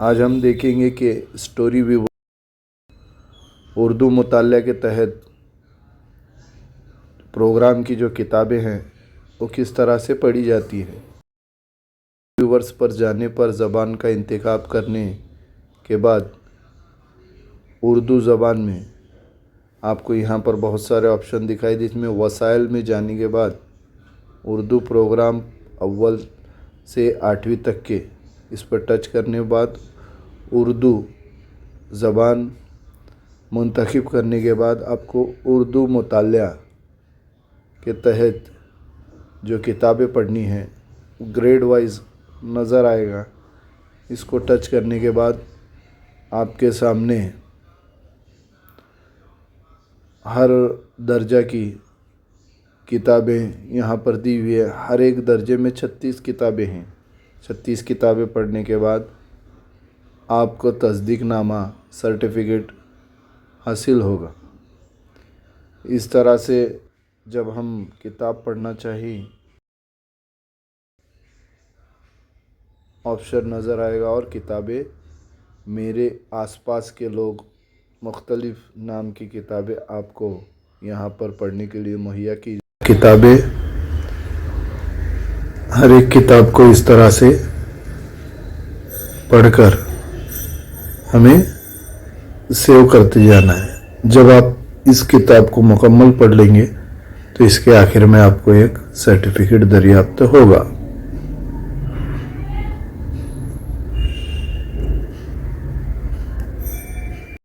आज हम देखेंगे कि स्टोरी व्यू उर्दू मुताल्या के तहत प्रोग्राम की जो किताबें हैं वो किस तरह से पढ़ी जाती हैं। व्यूवर्स पर जाने पर ज़बान का इंतखाब करने के बाद उर्दू ज़बान में आपको यहाँ पर बहुत सारे ऑप्शन दिखाई दे, जिसमें वसाइल में जाने के बाद उर्दू प्रोग्राम अव्वल से 8वीं तक के इस पर टच करने के बाद उर्दू ज़बान मुंतखब करने के बाद आपको उर्दू मुताल्या के तहत जो किताबें पढ़नी हैं ग्रेड वाइज नज़र आएगा। इसको टच करने के बाद आपके सामने हर दर्जा की किताबें यहाँ पर दी हुई है। हर एक दर्जे में 36 किताबें हैं। 36 किताबें पढ़ने के बाद आपको तस्दीकनामा सर्टिफिकेट हासिल होगा। इस तरह से जब हम किताब पढ़ना चाहिए ऑप्शन नज़र आएगा और किताबें मेरे आसपास के लोग मुख्तलिफ़ नाम की किताबें आपको यहाँ पर पढ़ने के लिए मुहैया की किताबें। हर एक किताब को इस तरह से पढ़कर हमें सेव करते जाना है। जब आप इस किताब को मुकम्मल पढ़ लेंगे तो इसके आखिर में आपको एक सर्टिफिकेट दरियाफ्त होगा।